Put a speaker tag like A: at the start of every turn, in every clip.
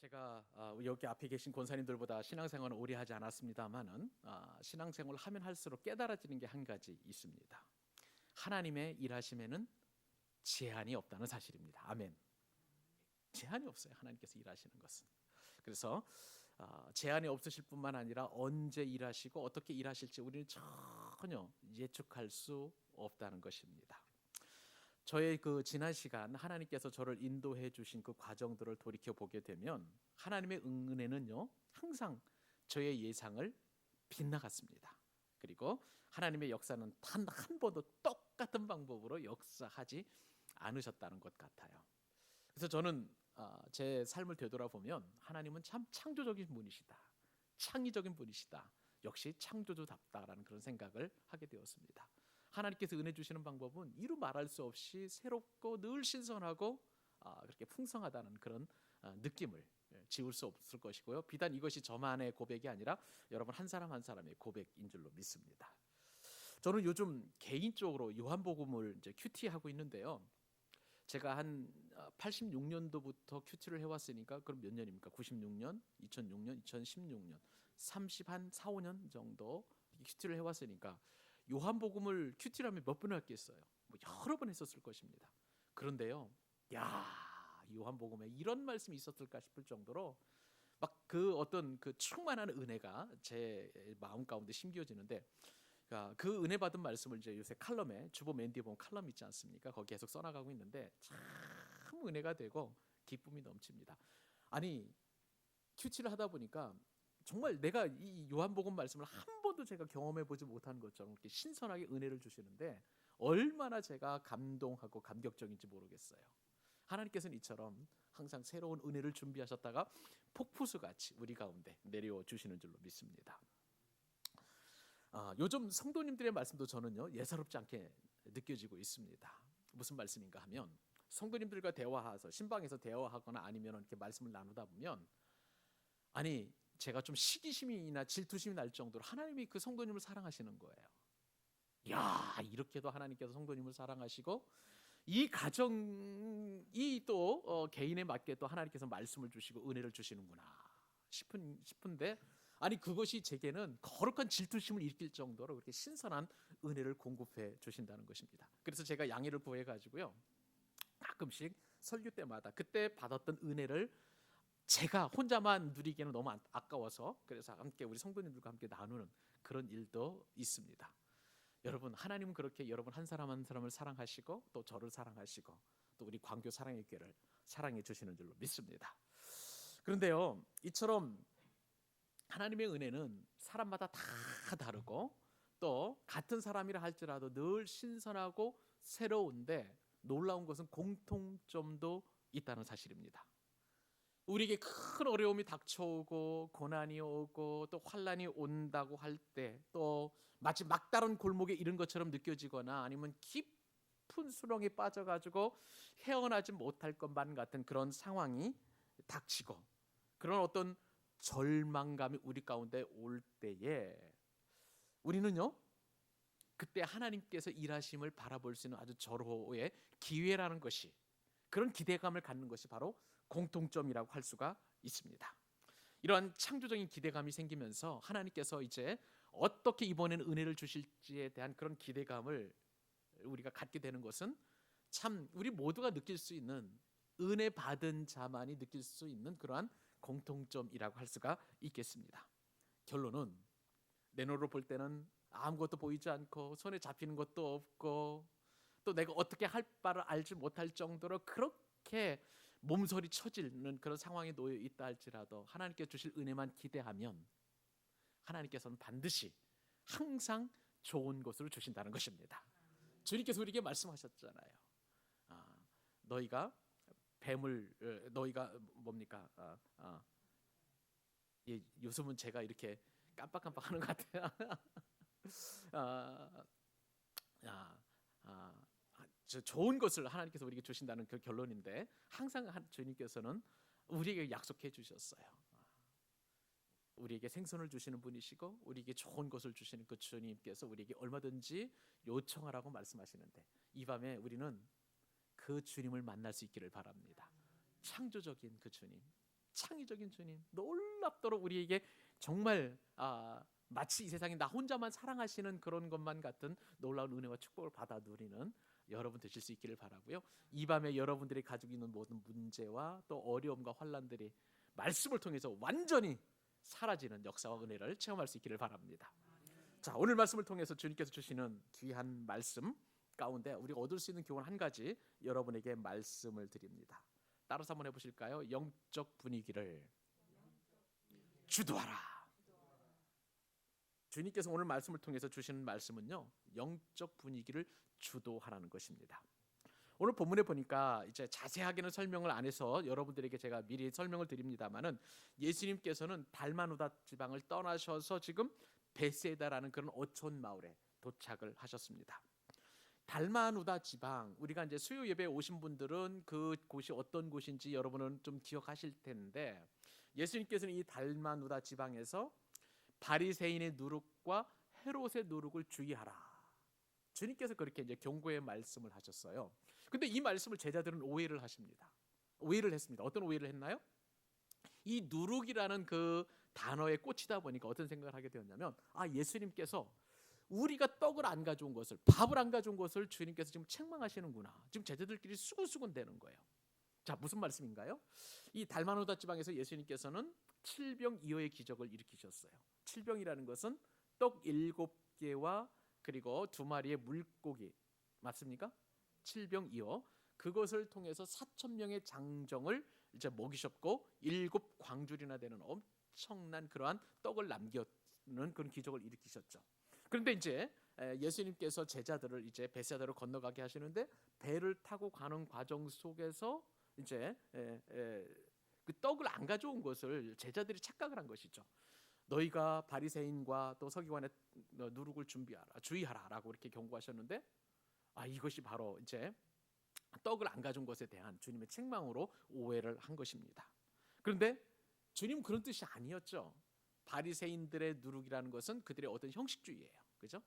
A: 제가 여기 앞에 계신 권사님들보다 신앙생활은 오래 하지 않았습니다만은 신앙생활을 하면 할수록 깨달아지는 게 한 가지 있습니다. 하나님의 일하심에는 제한이 없다는 사실입니다. 아멘. 제한이 없어요. 하나님께서 일하시는 것은. 그래서 제한이 없으실 뿐만 아니라 언제 일하시고 어떻게 일하실지 우리는 전혀 예측할 수 없다는 것입니다. 저의 그 지난 시간 하나님께서 저를 인도해 주신 그 과정들을 돌이켜 보게 되면 하나님의 은혜는요 항상 저의 예상을 빗나갔습니다. 그리고 하나님의 역사는 단 한 번도 똑같은 방법으로 역사하지 않으셨다는 것 같아요. 그래서 저는 제 삶을 되돌아보면 하나님은 참 창조적인 분이시다, 창의적인 분이시다, 역시 창조주답다라는 그런 생각을 하게 되었습니다. 하나님께서 은혜 주시는 방법은 이루 말할 수 없이 새롭고 늘 신선하고 그렇게 풍성하다는 그런 느낌을 지울 수 없을 것이고요. 비단 이것이 저만의 고백이 아니라 여러분 한 사람 한 사람의 고백인 줄로 믿습니다. 저는 요즘 개인적으로 요한복음을 이제 큐티하고 있는데요. 제가 한 86년도부터 큐티를 해왔으니까 그럼 몇 년입니까? 96년, 2006년, 2016년, 30한 4, 5년 정도 큐티를 해왔으니까 요한복음을 큐티를 하면 몇 번 했겠어요? 뭐 여러 번 했었을 것입니다. 그런데요, 야 요한복음에 이런 말씀이 있었을까 싶을 정도로 막 그 어떤 그 충만한 은혜가 제 마음 가운데 심겨지는데 그 은혜 받은 말씀을 이제 요새 칼럼에 주보 맨 뒤에 보면 칼럼 있지 않습니까? 거기 계속 써나가고 있는데 참 은혜가 되고 기쁨이 넘칩니다. 아니 큐티를 하다 보니까 정말 내가 이 요한복음 말씀을 한 번도 제가 경험해 보지 못한 것처럼 이렇게 신선하게 은혜를 주시는데 얼마나 제가 감동하고 감격적인지 모르겠어요. 하나님께서는 이처럼 항상 새로운 은혜를 준비하셨다가 폭포수같이 우리 가운데 내려 주시는 줄로 믿습니다. 요즘 성도님들의 말씀도 저는요 예사롭지 않게 느껴지고 있습니다. 무슨 말씀인가 하면 성도님들과 대화해서 신방에서 대화하거나 아니면 이렇게 말씀을 나누다 보면 아니 제가 좀 시기심이나 질투심이 날 정도로 하나님이 그 성도님을 사랑하시는 거예요. 야 이렇게도 하나님께서 성도님을 사랑하시고 이 가정이 또 개인에 맞게 또 하나님께서 말씀을 주시고 은혜를 주시는구나 싶은데 아니 그것이 제게는 거룩한 질투심을 일으킬 정도로 그렇게 신선한 은혜를 공급해 주신다는 것입니다. 그래서 제가 양해를 구해 가지고요 가끔씩 설교 때마다 그때 받았던 은혜를 제가 혼자만 누리기에는 너무 아까워서 그래서 함께 우리 성도님들과 함께 나누는 그런 일도 있습니다. 여러분 하나님은 그렇게 여러분 한 사람 한 사람을 사랑하시고 또 저를 사랑하시고 또 우리 광교 사랑의 교회를 사랑해 주시는 줄로 믿습니다. 그런데요 이처럼 하나님의 은혜는 사람마다 다 다르고 또 같은 사람이라 할지라도 늘 신선하고 새로운데 놀라운 것은 공통점도 있다는 사실입니다. 우리에게 큰 어려움이 닥쳐오고 고난이 오고 또 환난이 온다고 할 때 또 마치 막다른 골목에 이른 것처럼 느껴지거나 아니면 깊은 수렁에 빠져가지고 헤어나지 못할 것만 같은 그런 상황이 닥치고 그런 어떤 절망감이 우리 가운데 올 때에 우리는요 그때 하나님께서 일하심을 바라볼 수 있는 아주 절호의 기회라는 것이 그런 기대감을 갖는 것이 바로 공통점이라고 할 수가 있습니다. 이러한 창조적인 기대감이 생기면서 하나님께서 이제 어떻게 이번에는 은혜를 주실지에 대한 그런 기대감을 우리가 갖게 되는 것은 참 우리 모두가 느낄 수 있는 은혜 받은 자만이 느낄 수 있는 그러한 공통점이라고 할 수가 있겠습니다. 결론은 내 눈으로 볼 때는 아무것도 보이지 않고 손에 잡히는 것도 없고 또 내가 어떻게 할 바를 알지 못할 정도로 그렇게 몸서리 쳐지는 그런 상황에 놓여 있다 할지라도 하나님께 주실 은혜만 기대하면 하나님께서는 반드시 항상 좋은 것을 주신다는 것입니다. 주님께서 우리에게 말씀하셨잖아요. 너희가 뱀을 너희가 뭡니까? 요즘은 제가 이렇게 깜빡깜빡하는 것 같아요. 아, 아, 아, 좋은 것을 하나님께서 우리에게 주신다는 그 결론인데 항상 주님께서는 우리에게 약속해 주셨어요. 우리에게 생선을 주시는 분이시고 우리에게 좋은 것을 주시는 그 주님께서 우리에게 얼마든지 요청하라고 말씀하시는데 이 밤에 우리는 그 주님을 만날 수 있기를 바랍니다. 창조적인 그 주님, 창의적인 주님, 놀랍도록 우리에게 정말 마치 이 세상에 나 혼자만 사랑하시는 그런 것만 같은 놀라운 은혜와 축복을 받아 누리는 여러분 되실 수 있기를 바라고요. 이 밤에 여러분들이 가지고 있는 모든 문제와 또 어려움과 환난들이 말씀을 통해서 완전히 사라지는 역사와 은혜를 체험할 수 있기를 바랍니다. 자, 오늘 말씀을 통해서 주님께서 주시는 귀한 말씀 가운데 우리가 얻을 수 있는 교훈 한 가지 여러분에게 말씀을 드립니다. 따라서 한번 해보실까요? 영적 분위기를 주도하라. 주님께서 오늘 말씀을 통해서 주시는 말씀은요, 영적 분위기를 주도하라는 것입니다. 오늘 본문에 보니까 이제 자세하게는 설명을 안 해서 여러분들에게 제가 미리 설명을 드립니다만은 예수님께서는 달마누다 지방을 떠나셔서 지금 베세다라는 그런 어촌 마을에 도착을 하셨습니다. 달마누다 지방, 우리가 이제 수요 예배에 오신 분들은 그 곳이 어떤 곳인지 여러분은 좀 기억하실 텐데, 예수님께서는 이 달마누다 지방에서 바리새인의 누룩과 헤롯의 누룩을 주의하라. 주님께서 그렇게 이제 경고의 말씀을 하셨어요. 근데 이 말씀을 제자들은 오해를 하십니다. 오해를 했습니다. 어떤 오해를 했나요? 이 누룩이라는 그 단어에 꽂히다 보니까 어떤 생각을 하게 되었냐면, 예수님께서 우리가 떡을 안 가져온 것을, 밥을 안 가져온 것을 주님께서 지금 책망하시는구나. 지금 제자들끼리 수군수군 되는 거예요. 자, 무슨 말씀인가요? 이 달마누다 지방에서 예수님께서는 칠병이어의 기적을 일으키셨어요. 칠병이라는 것은 떡 7개와 그리고 2마리의 물고기, 맞습니까? 칠병이어, 그것을 통해서 4,000명의 장정을 이제 먹이셨고 7광줄이나 되는 엄청난 그러한 떡을 남겨는 그런 기적을 일으키셨죠. 그런데 이제 예수님께서 제자들을 이제 베세다로 건너가게 하시는데, 배를 타고 가는 과정 속에서 이제 그 떡을 안 가져온 것을 제자들이 착각을 한 것이죠. 너희가 바리새인과 또 서기관의 누룩을 주의하라라고 이렇게 경고하셨는데, 이것이 바로 이제 떡을 안 가져온 것에 대한 주님의 책망으로 오해를 한 것입니다. 그런데 주님은 그런 뜻이 아니었죠. 바리새인들의 누룩이라는 것은 그들의 어떤 형식주의예요. 그죠?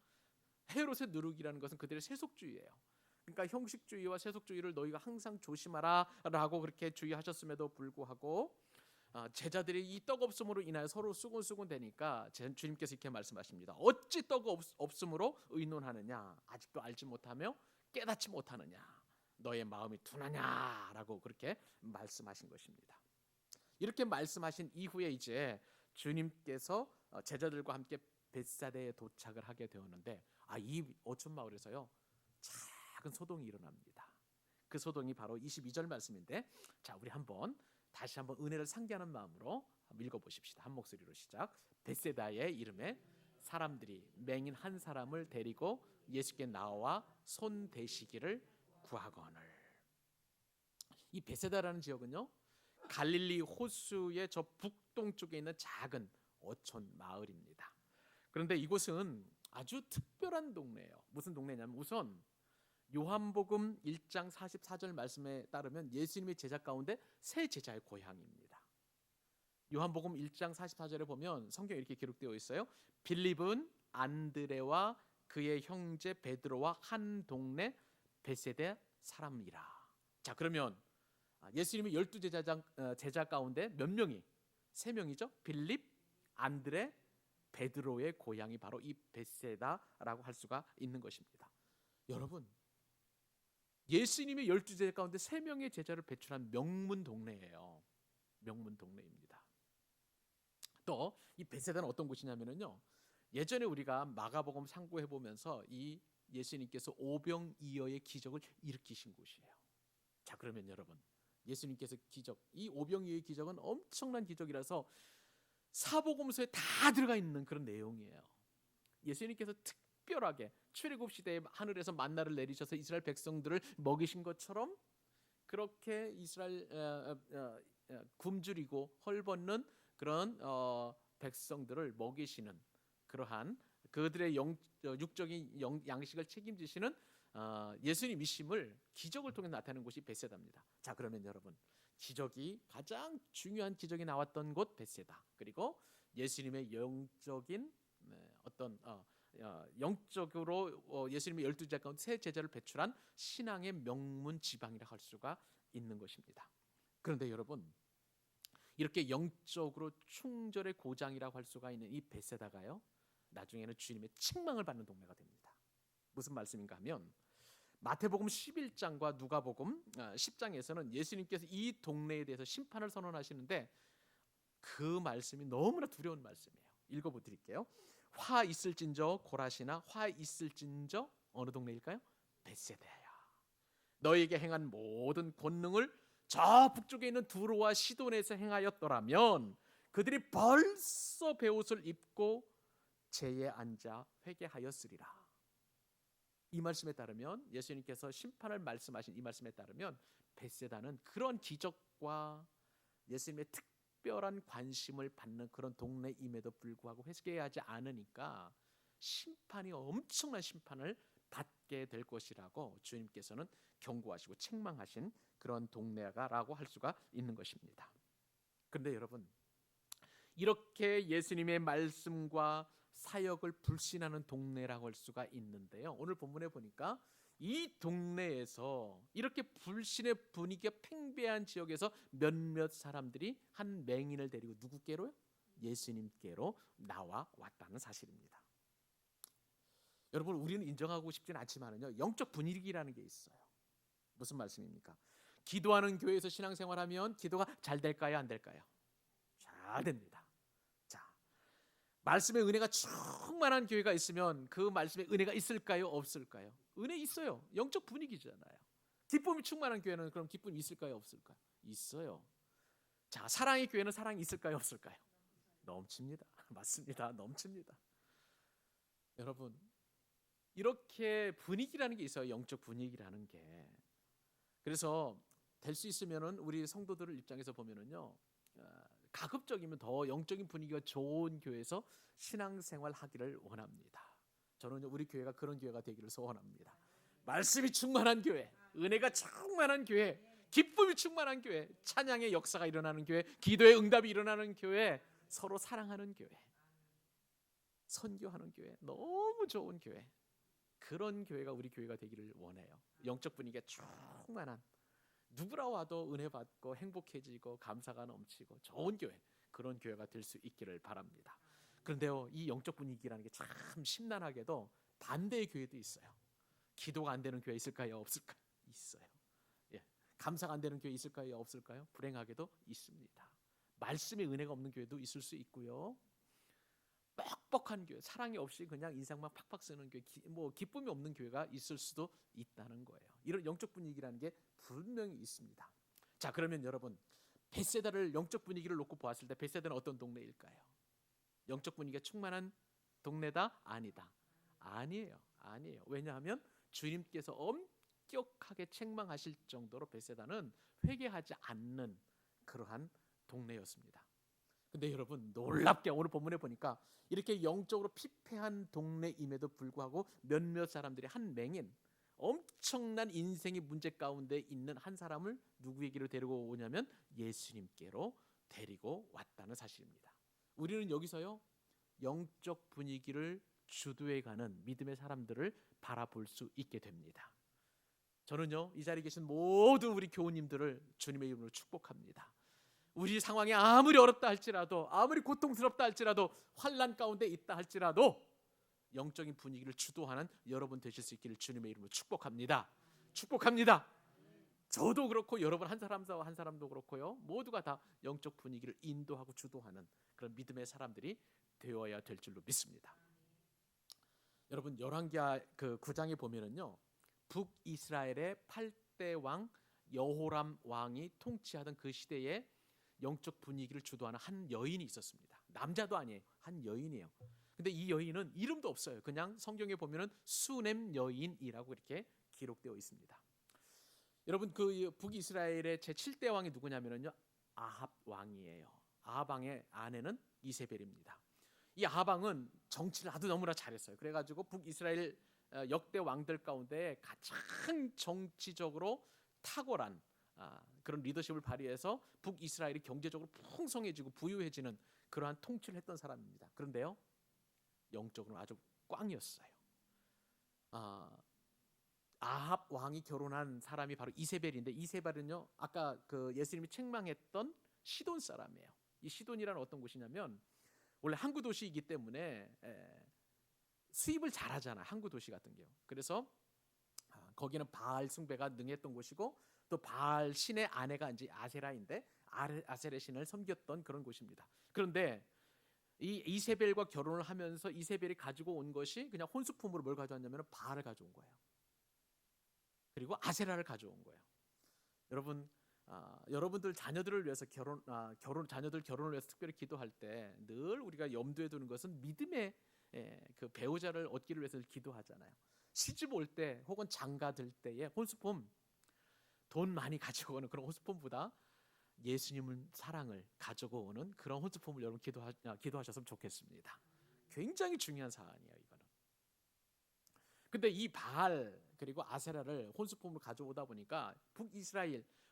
A: 헤롯의 누룩이라는 것은 그들의 세속주의예요. 그러니까 형식주의와 세속주의를 너희가 항상 조심하라라고 그렇게 주의하셨음에도 불구하고 제자들이 이 떡 없음으로 인하여 서로 수군수군 되니까 주님께서 이렇게 말씀하십니다. 어찌 떡 없음으로 의논하느냐? 아직도 알지 못하며 깨닫지 못하느냐? 너의 마음이 둔하냐라고 그렇게 말씀하신 것입니다. 이렇게 말씀하신 이후에 이제 주님께서 제자들과 함께 벳사다에 도착을 하게 되었는데, 이 어촌 마을에서요 작은 소동이 일어납니다. 그 소동이 바로 22절 말씀인데, 자, 우리 다시 한번 은혜를 상기하는 마음으로 한번 읽어보십시다. 한 목소리로 시작. 벳사다의 이름에 사람들이 맹인 한 사람을 데리고 예수께 나와 손 대시기를 구하거늘. 이 벳사다라는 지역은요, 갈릴리 호수의 저 북동쪽에 있는 작은 어촌 마을입니다. 그런데 이곳은 아주 특별한 동네예요. 무슨 동네냐면, 우선 요한복음 1장 44절 말씀에 따르면 예수님의 제자 가운데 세 제자의 고향입니다. 요한복음 1장 44절에 보면 성경에 이렇게 기록되어 있어요. 빌립은 안드레와 그의 형제 베드로와 한 동네 벳세다 사람이라. 자, 그러면 예수님의 12 제자 가운데 몇 명이? 3명이죠. 빌립, 안드레, 베드로의 고향이 바로 이 벳세다라고 할 수가 있는 것입니다. 여러분, 예수님의 12제자 가운데 3명의 제자를 배출한 명문 동네예요. 명문 동네입니다. 또 이 벳세다는 어떤 곳이냐면요, 예전에 우리가 마가복음 상고해 보면서 이 예수님께서 오병이어의 기적을 일으키신 곳이에요. 자, 그러면 여러분, 예수님께서 이 오병이어의 기적은 엄청난 기적이라서 사복음서에 다 들어가 있는 그런 내용이에요. 예수님께서 특별하게 출애굽 시대에 하늘에서 만나를 내리셔서 이스라엘 백성들을 먹이신 것처럼 그렇게 이스라엘 굶주리고 헐벗는 그런 백성들을 먹이시는 그러한 그들의 육적인 양식을 책임지시는 예수님이심을 기적을 통해 나타내는 곳이 벳세다입니다. 자, 그러면 여러분, 기적이 가장 중요한 기적이 나왔던 곳 벳세다, 그리고 예수님의 영적인 영적으로 예수님의 12제자 가운데 세 제자를 배출한 신앙의 명문 지방이라 할 수가 있는 것입니다. 그런데 여러분, 이렇게 영적으로 충절의 고장이라고 할 수가 있는 이 벳세다가요, 나중에는 주님의 책망을 받는 동네가 됩니다. 무슨 말씀인가 하면 마태복음 11장과 누가복음 10장에서는 예수님께서 이 동네에 대해서 심판을 선언하시는데 그 말씀이 너무나 두려운 말씀이에요. 읽어드릴게요. 화 있을진저 고라시나, 화 있을진저 어느 동네일까요? 벳세다야. 너에게 행한 모든 권능을 저 북쪽에 있는 두로와 시돈에서 행하였더라면 그들이 벌써 베옷을 입고 제에 앉아 회개하였으리라. 이 말씀에 따르면, 예수님께서 심판을 말씀하신 이 말씀에 따르면 벳세다는 그런 기적과 예수님의 특별한 관심을 받는 그런 동네임에도 불구하고 회개하지 않으니까 심판이, 엄청난 심판을 받게 될 것이라고 주님께서는 경고하시고 책망하신 그런 동네가라고 할 수가 있는 것입니다. 그런데 여러분, 이렇게 예수님의 말씀과 사역을 불신하는 동네라고 할 수가 있는데요, 오늘 본문에 보니까 이 동네에서 이렇게 불신의 분위기가 팽배한 지역에서 몇몇 사람들이 한 맹인을 데리고 누구께로요? 예수님께로 나와 왔다는 사실입니다. 여러분, 우리는 인정하고 싶지는 않지만은요, 영적 분위기라는 게 있어요. 무슨 말씀입니까? 기도하는 교회에서 신앙생활하면 기도가 잘 될까요, 안 될까요? 잘 됩니다. 자, 말씀의 은혜가 충만한 교회가 있으면 그 말씀의 은혜가 있을까요, 없을까요? 은혜 있어요. 영적 분위기잖아요. 기쁨이 충만한 교회는 그럼 기쁨이 있을까요, 없을까요? 있어요. 자, 사랑의 교회는 사랑이 있을까요, 없을까요? 넘칩니다. 맞습니다. 넘칩니다. 여러분, 이렇게 분위기라는 게 있어요. 영적 분위기라는 게. 그래서 될 수 있으면은 우리 성도들을 입장에서 보면은요, 가급적이면 더 영적인 분위기가 좋은 교회에서 신앙생활 하기를 원합니다. 저는 우리 교회가 그런 교회가 되기를 소원합니다. 말씀이 충만한 교회, 은혜가 충만한 교회, 기쁨이 충만한 교회, 찬양의 역사가 일어나는 교회, 기도의 응답이 일어나는 교회, 서로 사랑하는 교회, 선교하는 교회, 너무 좋은 교회, 그런 교회가 우리 교회가 되기를 원해요. 영적 분위기가 충만한, 누구라 와도 은혜 받고 행복해지고 감사가 넘치고 좋은 교회, 그런 교회가 될 수 있기를 바랍니다. 그런데요, 이 영적 분위기라는 게 참 심란하게도 반대의 교회도 있어요. 기도가 안 되는 교회 있을까요, 없을까요? 있어요. 예. 감사가 안 되는 교회 있을까요, 없을까요? 불행하게도 있습니다. 말씀의 은혜가 없는 교회도 있을 수 있고요, 뻑뻑한 교회, 사랑이 없이 그냥 인상만 팍팍 쓰는 교회, 기쁨이 없는 교회가 있을 수도 있다는 거예요. 이런 영적 분위기라는 게 분명히 있습니다. 자, 그러면 여러분, 벳세다를 영적 분위기를 놓고 보았을 때 벳세다는 어떤 동네일까요? 영적 분위기가 충만한 동네다? 아니다. 아니에요. 왜냐하면 주님께서 엄격하게 책망하실 정도로 벳세다는 회개하지 않는 그러한 동네였습니다. 근데 여러분, 놀랍게 오늘 본문에 보니까 이렇게 영적으로 피폐한 동네임에도 불구하고 몇몇 사람들이 한 맹인, 엄청난 인생의 문제 가운데 있는 한 사람을 누구에게로 데리고 오냐면 예수님께로 데리고 왔다는 사실입니다. 우리는 여기서요, 영적 분위기를 주도해가는 믿음의 사람들을 바라볼 수 있게 됩니다. 저는요, 이 자리에 계신 모든 우리 교우님들을 주님의 이름으로 축복합니다. 우리 상황이 아무리 어렵다 할지라도, 아무리 고통스럽다 할지라도, 환난 가운데 있다 할지라도 영적인 분위기를 주도하는 여러분 되실 수 있기를 주님의 이름으로 축복합니다. 축복합니다. 저도 그렇고 여러분 한 사람도 그렇고요, 모두가 다 영적 분위기를 인도하고 주도하는 그런 믿음의 사람들이 되어야 될 줄로 믿습니다. 여러분, 열왕기하 그 9장에 보면은요, 북이스라엘의 8대 왕 여호람 왕이 통치하던 그 시대에 영적 분위기를 주도하는 한 여인이 있었습니다. 남자도 아니에요. 한 여인이에요. 근데 이 여인은 이름도 없어요. 그냥 성경에 보면은 수넴 여인이라고 이렇게 기록되어 있습니다. 여러분, 그 북이스라엘의 제7대 왕이 누구냐면요, 아합 왕이에요. 아합 왕의 아내는 이세벨입니다. 이 아합 왕은 정치를 아주 너무나 잘했어요. 그래가지고 북이스라엘 역대 왕들 가운데 가장 정치적으로 탁월한 그런 리더십을 발휘해서 북이스라엘이 경제적으로 풍성해지고 부유해지는 그러한 통치를 했던 사람입니다. 그런데요, 영적으로는 아주 꽝이었어요. 아합 왕이 결혼한 사람이 바로 이세벨인데, 이세벨은요, 아까 그 예수님이 책망했던 시돈 사람이에요. 이 시돈이라는 어떤 곳이냐면 원래 항구 도시이기 때문에 수입을 잘하잖아. 항구 도시 같은 경우. 그래서 거기는 바알 숭배가 능했던 곳이고 또 바알 신의 아내가 이제 아세라인데 아세라 신을 섬겼던 그런 곳입니다. 그런데 이 이세벨과 결혼을 하면서 이세벨이 가지고 온 것이 그냥 혼수품으로 뭘 가져왔냐면 바알을 가져온 거예요. 그리고 아세라를 가져온 거예요. 여러분, 여러분들 자녀들을 위해서 자녀들 결혼을 위해서 특별히 기도할 때 늘 우리가 염두에 두는 것은 믿음의 그 배우자를 얻기를 위해서 기도하잖아요. 시집 올 때 혹은 장가 들 때에 혼수품, 돈 많이 가지고 오는 그런 혼수품보다 예수님을 사랑을 가지고 오는 그런 혼수품을 여러분 기도하셨으면 좋겠습니다. 굉장히 중요한 사안이에요, 이거는. 근데 이 바알 그리고 아세라를 혼수품으로 가져오다 보니까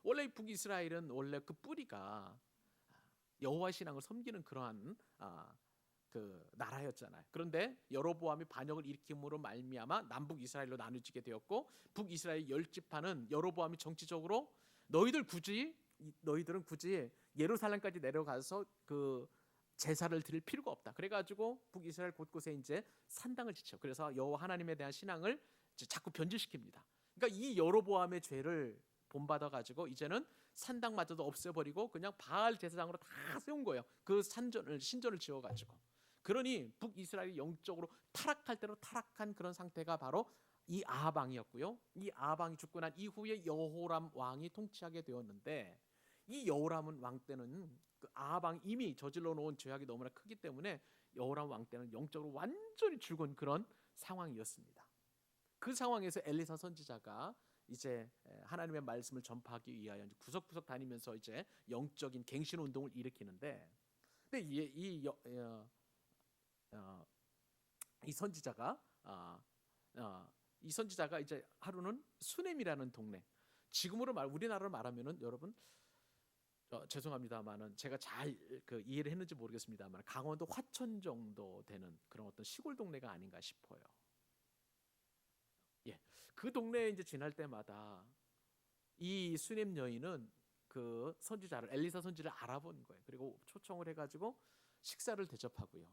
A: 원래 북이스라엘은 원래 그 뿌리가 여호와 신앙을 섬기는 그러한 그 나라였잖아요. 그런데 여로보암이 반역을 일으킴으로 말미암아 남북 이스라엘로 나누어지게 되었고 북이스라엘 10지파는 여로보암이 정치적으로 너희들은 굳이 예루살렘까지 내려가서 그 제사를 드릴 필요가 없다. 그래가지고 북이스라엘 곳곳에 이제 산당을 지쳐. 그래서 여호와 하나님에 대한 신앙을 이제 자꾸 변질시킵니다. 그러니까 이 여로보암의 죄를 본받아가지고 이제는 산당마저도 없애버리고 그냥 바알 제사장으로 다 세운 거예요. 그 신전을 지어가지고. 그러니 북이스라엘이 영적으로 타락할 대로 타락한 그런 상태가 바로 이 아합 왕이었고요. 이 아합 왕이 죽고 난 이후에 여호람 왕이 통치하게 되었는데 이 여호람 왕 때는 그 아합 왕이 이미 저질러 놓은 죄악이 너무나 크기 때문에 여호람 왕 때는 영적으로 완전히 죽은 그런 상황이었습니다. 그 상황에서 엘리사 선지자가 이제 하나님의 말씀을 전파하기 위하여 구석구석 다니면서 이제 영적인 갱신 운동을 일으키는데, 근데 이 선지자가 이제 하루는 수넴이라는 동네, 우리나라로 말하면은 여러분 죄송합니다만은 제가 잘 이해를 했는지 모르겠습니다만 강원도 화천 정도 되는 그런 어떤 시골 동네가 아닌가 싶어요. 예, 그 동네에 이제 지날 때마다 이 수넴 여인은 그 엘리사 선지를 알아본 거예요. 그리고 초청을 해가지고 식사를 대접하고요.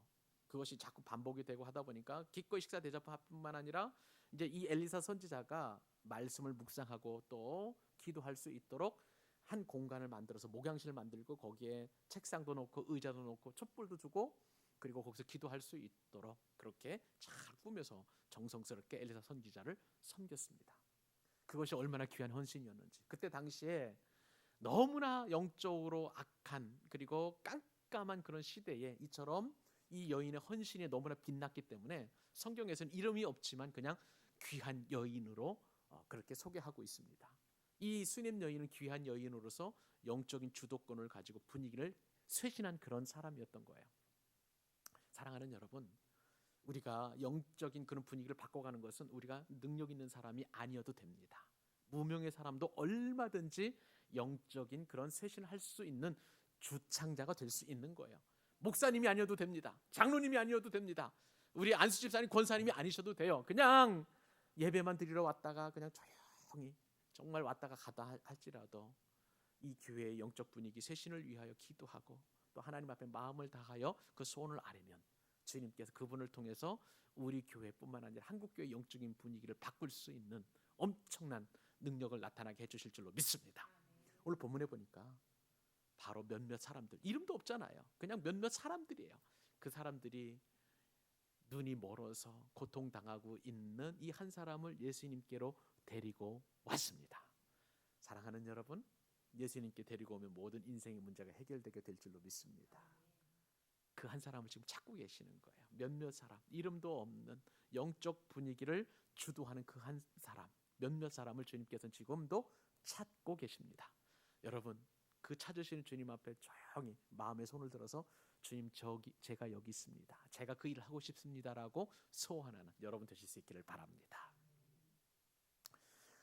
A: 그것이 자꾸 반복이 되고 하다 보니까 기꺼이 식사 대접뿐만 아니라 이제 이 엘리사 선지자가 말씀을 묵상하고 또 기도할 수 있도록 한 공간을 만들어서 목양실을 만들고 거기에 책상도 놓고 의자도 놓고 촛불도 두고 그리고 거기서 기도할 수 있도록 그렇게 잘 꾸며서 정성스럽게 엘리사 선지자를 섬겼습니다. 그것이 얼마나 귀한 헌신이었는지. 그때 당시에 너무나 영적으로 악한 그리고 깜깜한 그런 시대에 이처럼 이 여인의 헌신이 너무나 빛났기 때문에 성경에서는 이름이 없지만 그냥 귀한 여인으로 그렇게 소개하고 있습니다. 이 수넴 여인은 귀한 여인으로서 영적인 주도권을 가지고 분위기를 쇄신한 그런 사람이었던 거예요. 사랑하는 여러분, 우리가 영적인 그런 분위기를 바꿔가는 것은 우리가 능력 있는 사람이 아니어도 됩니다. 무명의 사람도 얼마든지 영적인 그런 쇄신을 할 수 있는 주창자가 될 수 있는 거예요. 목사님이 아니어도 됩니다. 장로님이 아니어도 됩니다. 우리 안수 집사님, 권사님이 아니셔도 돼요. 그냥 예배만 드리러 왔다가 그냥 조용히 정말 왔다가 가다 할지라도 이 교회의 영적 분위기 쇄신을 위하여 기도하고 또 하나님 앞에 마음을 다하여 그 소원을 아뢰면 주님께서 그분을 통해서 우리 교회뿐만 아니라 한국교회 영적인 분위기를 바꿀 수 있는 엄청난 능력을 나타나게 해주실 줄로 믿습니다. 오늘 본문에 보니까 바로 몇몇 사람들, 이름도 없잖아요. 그냥 몇몇 사람들이에요. 그 사람들이 눈이 멀어서 고통당하고 있는 이 한 사람을 예수님께로 데리고 왔습니다. 사랑하는 여러분, 예수님께 데리고 오면 모든 인생의 문제가 해결되게 될 줄로 믿습니다. 그 한 사람을 지금 찾고 계시는 거예요. 몇몇 사람, 이름도 없는 영적 분위기를 주도하는 그 한 사람, 몇몇 사람을 주님께서는 지금도 찾고 계십니다. 여러분, 그 찾으시는 주님 앞에 조용히 마음의 손을 들어서 주님, 제가 여기 있습니다. 제가 그 일을 하고 싶습니다라고 소원하는 여러분 되실 수 있기를 바랍니다.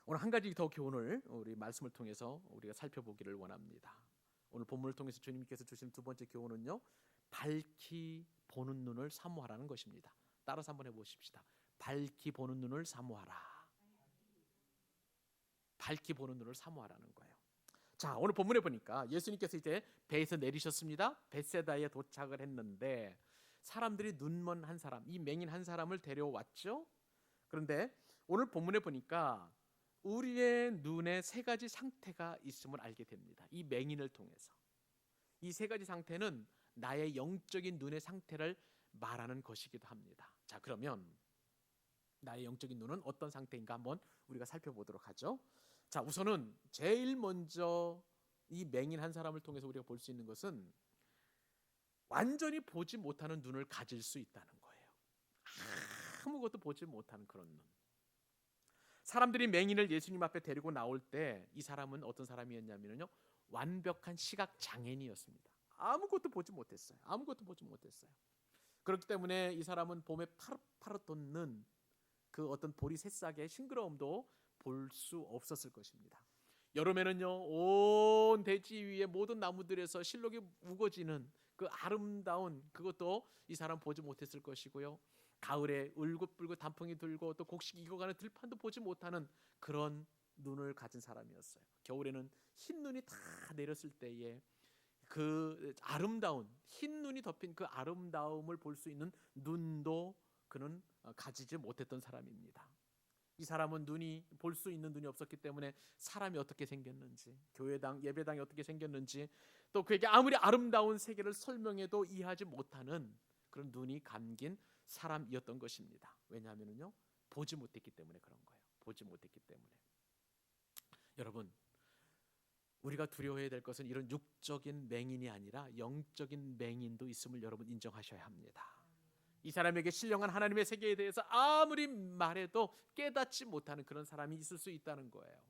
A: 오늘 한 가지 더 교훈을 우리 말씀을 통해서 우리가 살펴보기를 원합니다. 오늘 본문을 통해서 주님께서 주신 두 번째 교훈은요, 밝히 보는 눈을 사모하라는 것입니다. 따라서 한번 해보십시다. 밝히 보는 눈을 사모하라. 밝히 보는 눈을 사모하라는 거예요. 자, 오늘 본문에 보니까 예수님께서 이제 배에서 내리셨습니다. 벳세다에 도착을 했는데 사람들이 눈먼 한 사람, 이 맹인 한 사람을 데려왔죠. 그런데 오늘 본문에 보니까 우리의 눈에 세 가지 상태가 있음을 알게 됩니다. 이 맹인을 통해서 이 세 가지 상태는 나의 영적인 눈의 상태를 말하는 것이기도 합니다. 자, 그러면 나의 영적인 눈은 어떤 상태인가 한번 우리가 살펴보도록 하죠. 자, 우선은 제일 먼저 이 맹인 한 사람을 통해서 우리가 볼 수 있는 것은 완전히 보지 못하는 눈을 가질 수 있다는 거예요. 아무것도 보지 못하는 그런 눈. 사람들이 맹인을 예수님 앞에 데리고 나올 때 이 사람은 어떤 사람이었냐면요, 완벽한 시각 장애인이었습니다. 아무것도 보지 못했어요. 아무것도 보지 못했어요. 그렇기 때문에 이 사람은 봄에 파릇파릇 돋는 그 어떤 보리 새싹의 싱그러움도 볼 수 없었을 것입니다. 여름에는요, 온 대지 위에 모든 나무들에서 실록이 우거지는 그 아름다운 그것도 이 사람 보지 못했을 것이고요. 가을에 울긋불긋 단풍이 들고 또 곡식 익어가는 들판도 보지 못하는 그런 눈을 가진 사람이었어요. 겨울에는 흰 눈이 다 내렸을 때에 그 아름다운 흰 눈이 덮인 그 아름다움을 볼 수 있는 눈도 그는 가지지 못했던 사람입니다. 이 사람은 눈이 볼 수 있는 눈이 없었기 때문에 사람이 어떻게 생겼는지, 교회당, 예배당이 어떻게 생겼는지, 또 그에게 아무리 아름다운 세계를 설명해도 이해하지 못하는 그런 눈이 감긴 사람이었던 것입니다. 왜냐하면요, 보지 못했기 때문에 그런 거예요. 보지 못했기 때문에. 여러분, 우리가 두려워해야 될 것은 이런 육적인 맹인이 아니라 영적인 맹인도 있음을 여러분 인정하셔야 합니다. 이 사람에게 신령한 하나님의 세계에 대해서 아무리 말해도 깨닫지 못하는 그런 사람이 있을 수 있다는 거예요.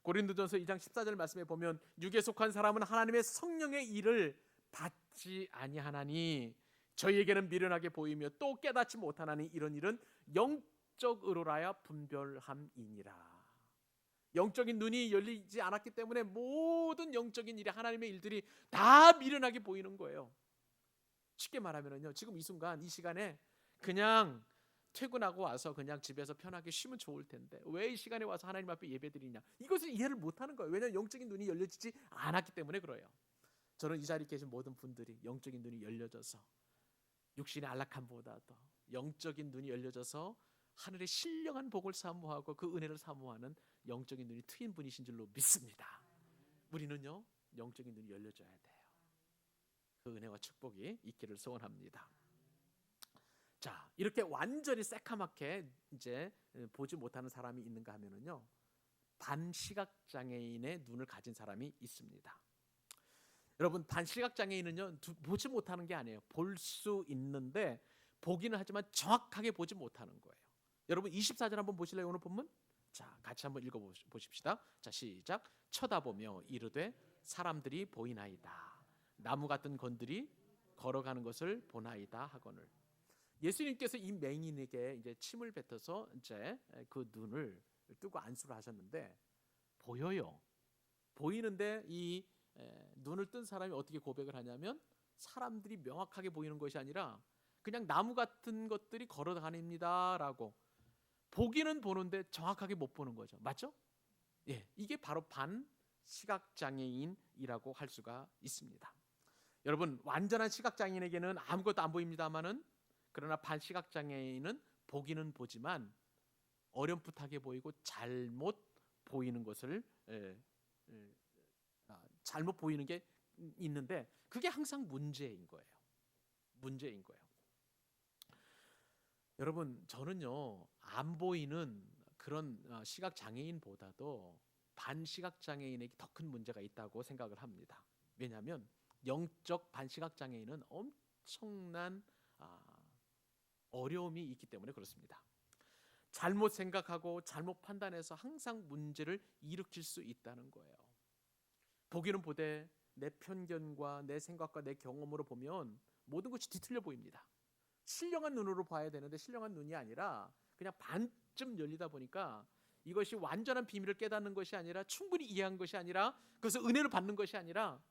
A: 고린도전서 2장 14절 말씀에 보면 육에 속한 사람은 하나님의 성령의 일을 받지 아니하나니 저희에게는 미련하게 보이며 또 깨닫지 못하나니 이런 일은 영적으로라야 분별함이니라. 영적인 눈이 열리지 않았기 때문에 모든 영적인 일이, 하나님의 일들이 다 미련하게 보이는 거예요. 쉽게 말하면요, 지금 이 순간 이 시간에 그냥 퇴근하고 와서 그냥 집에서 편하게 쉬면 좋을 텐데 왜 이 시간에 와서 하나님 앞에 예배드리냐, 이것을 이해를 못하는 거예요. 왜냐하면 영적인 눈이 열려지지 않았기 때문에 그래요. 저는 이 자리에 계신 모든 분들이 영적인 눈이 열려져서 육신의 안락함보다도 영적인 눈이 열려져서 하늘의 신령한 복을 사모하고 그 은혜를 사모하는 영적인 눈이 트인 분이신 줄로 믿습니다. 우리는요, 영적인 눈이 열려져야 돼요. 그 은혜와 축복이 있기를 소원합니다. 자, 이렇게 완전히 새카맣게 이제 보지 못하는 사람이 있는가 하면은요, 반시각 장애인의 눈을 가진 사람이 있습니다. 여러분, 반시각 장애인은요, 보지 못하는 게 아니에요. 볼 수 있는데 보기는 하지만 정확하게 보지 못하는 거예요. 여러분 24절 한번 보실래요? 오늘 본문? 자, 같이 한번 읽어 보십시다. 자, 시작. 쳐다보며 이르되 사람들이 보이나이다. 나무 같은 건들이 걸어가는 것을 보나이다 하거늘. 예수님께서 이 맹인에게 이제 침을 뱉어서 이제 그 눈을 뜨고 안수를 하셨는데 보여요. 보이는데 이 눈을 뜬 사람이 어떻게 고백을 하냐면 사람들이 명확하게 보이는 것이 아니라 그냥 나무 같은 것들이 걸어다닙니다라고, 보기는 보는데 정확하게 못 보는 거죠. 맞죠? 예, 이게 바로 반시각장애인이라고 할 수가 있습니다. 여러분, 완전한 시각장애인에게는 아무것도 안 보입니다만은, 그러나 반시각장애인은 보기는 보지만 어렴풋하게 보이고 잘못 보이는 것을 잘못 보이는 게 있는데 그게 항상 문제인 거예요. 문제인 거예요. 여러분, 저는요, 안 보이는 그런 시각 장애인보다도 반시각 장애인에게 더 큰 문제가 있다고 생각을 합니다. 왜냐하면 영적 반시각 장애인은 엄청난 어려움이 있기 때문에 그렇습니다. 잘못 생각하고 잘못 판단해서 항상 문제를 일으킬 수 있다는 거예요. 보기는 보되 내 편견과 내 생각과 내 경험으로 보면 모든 것이 뒤틀려 보입니다. 신령한 눈으로 봐야 되는데 신령한 눈이 아니라 그냥 반쯤 열리다 보니까 이것이 완전한 비밀을 깨닫는 것이 아니라, 충분히 이해한 것이 아니라, 그것을 은혜를 받는 것이 아니라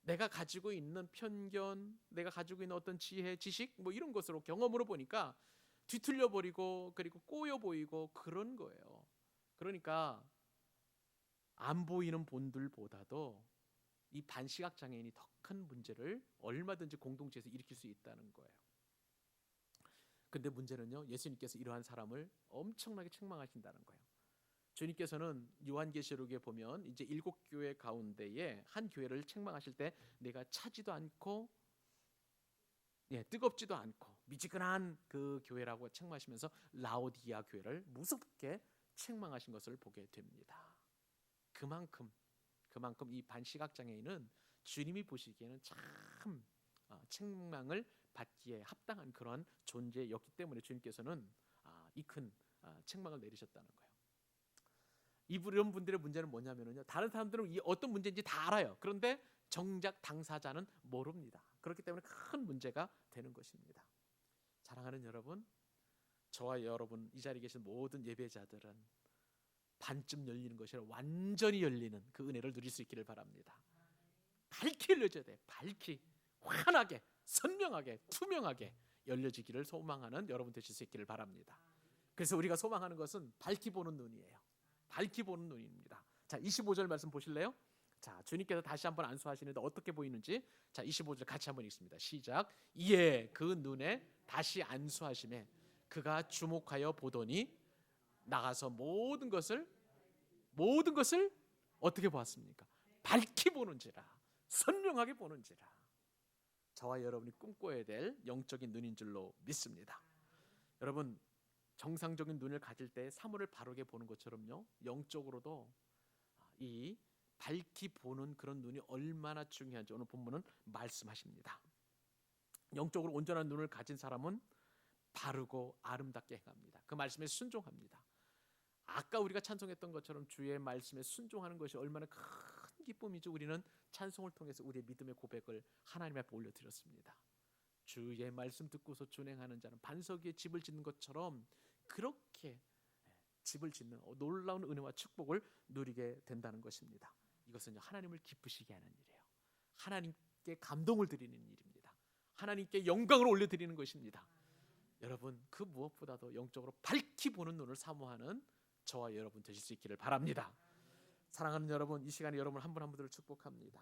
A: 내가 가지고 있는 편견, 내가 가지고 있는 어떤 지혜, 지식 뭐 이런 것으로, 경험으로 보니까 뒤틀려 버리고 그리고 꼬여 보이고 그런 거예요. 그러니까 안 보이는 본들보다도 이 반시각 장애인이 더 큰 문제를 얼마든지 공동체에서 일으킬 수 있다는 거예요. 근데 문제는요, 예수님께서 이러한 사람을 엄청나게 책망하신다는 거예요. 주님께서는 요한계시록에 보면 이제 7교회 가운데에 한 교회를 책망하실 때 내가 차지도 않고 뜨겁지도 않고 미지근한 그 교회라고 책망하시면서 라오디아 교회를 무섭게 책망하신 것을 보게 됩니다. 그만큼 이 반시각 장애인은 주님이 보시기에는 참 책망을 받기에 합당한 그런 존재였기 때문에 주님께서는 이 큰 책망을 내리셨다는 거예요. 이런 분들의 문제는 뭐냐면요, 다른 사람들은 이 어떤 문제인지 다 알아요. 그런데 정작 당사자는 모릅니다. 그렇기 때문에 큰 문제가 되는 것입니다. 사랑하는 여러분, 저와 여러분 이 자리에 계신 모든 예배자들은 반쯤 열리는 것이 아니라 완전히 열리는 그 은혜를 누릴 수 있기를 바랍니다. 밝게 열려져야 돼. 밝게, 환하게, 선명하게, 투명하게 열려지기를 소망하는 여러분 되실 수 있기를 바랍니다. 그래서 우리가 소망하는 것은 밝게 보는 눈이에요. 밝게 보는 눈입니다. 자, 25절 말씀 보실래요? 자, 주님께서 다시 한번 안수하시는데 어떻게 보이는지, 자, 25절 같이 한번 읽습니다. 시작. 이에 그 눈에 다시 안수하심에 그가 주목하여 보더니 나가서 모든 것을 어떻게 보았습니까? 밝게 보는지라, 선명하게 보는지라. 저와 여러분이 꿈꿔야 될 영적인 눈인 줄로 믿습니다. 여러분, 정상적인 눈을 가질 때 사물을 바르게 보는 것처럼요, 영적으로도 이 밝게 보는 그런 눈이 얼마나 중요한지 오늘 본문은 말씀하십니다. 영적으로 온전한 눈을 가진 사람은 바르고 아름답게 행합니다. 그 말씀에 순종합니다. 아까 우리가 찬송했던 것처럼 주의 말씀에 순종하는 것이 얼마나 큰 기쁨이죠. 우리는 찬송을 통해서 우리의 믿음의 고백을 하나님 앞에 올려드렸습니다. 주의 말씀 듣고서 준행하는 자는 반석 위에 집을 짓는 것처럼 그렇게 집을 짓는 놀라운 은혜와 축복을 누리게 된다는 것입니다. 이것은 하나님을 기쁘시게 하는 일이에요. 하나님께 감동을 드리는 일입니다. 하나님께 영광을 올려드리는 것입니다. 여러분, 그 무엇보다도 영적으로 밝게 보는 눈을 사모하는 저와 여러분 되실 수 있기를 바랍니다. 사랑하는 여러분, 이 시간에 여러분 한 분 한 분들을 축복합니다.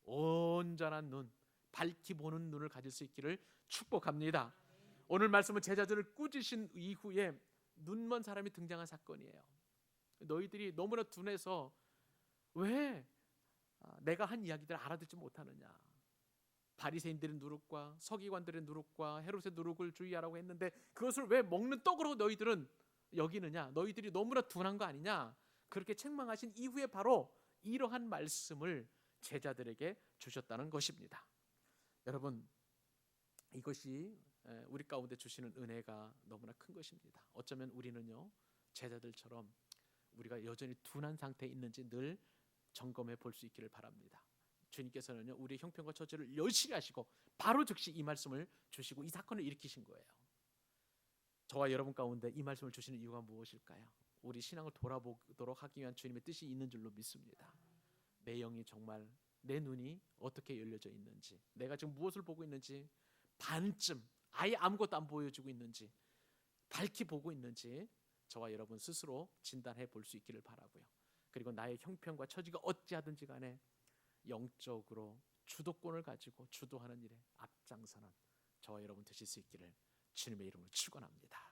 A: 온전한 눈, 밝게 보는 눈을 가질 수 있기를 축복합니다. 오늘 말씀은 제자들을 꾸짖으신 이후에 눈먼 사람이 등장한 사건이에요. 너희들이 너무나 둔해서 왜 내가 한 이야기들을 알아듣지 못하느냐. 바리새인들의 누룩과 서기관들의 누룩과 헤롯의 누룩을 주의하라고 했는데 그것을 왜 먹는 떡으로 너희들은 여기느냐. 너희들이 너무나 둔한 거 아니냐. 그렇게 책망하신 이후에 바로 이러한 말씀을 제자들에게 주셨다는 것입니다. 여러분, 이것이 우리 가운데 주시는 은혜가 너무나 큰 것입니다. 어쩌면 우리는요, 제자들처럼 우리가 여전히 둔한 상태에 있는지 늘 점검해 볼 수 있기를 바랍니다. 주님께서는요, 우리의 형편과 처지를 여실히 하시고 바로 즉시 이 말씀을 주시고 이 사건을 일으키신 거예요. 저와 여러분 가운데 이 말씀을 주시는 이유가 무엇일까요? 우리 신앙을 돌아보도록 하기 위한 주님의 뜻이 있는 줄로 믿습니다. 내 영이 정말, 내 눈이 어떻게 열려져 있는지, 내가 지금 무엇을 보고 있는지, 반쯤 아예 아무것도 안 보여주고 있는지, 밝게 보고 있는지 저와 여러분 스스로 진단해 볼 수 있기를 바라고요. 그리고 나의 형편과 처지가 어찌하든지 간에 영적으로 주도권을 가지고 주도하는 일에 앞장서는 저와 여러분 되실 수 있기를 주님의 이름으로 축원합니다.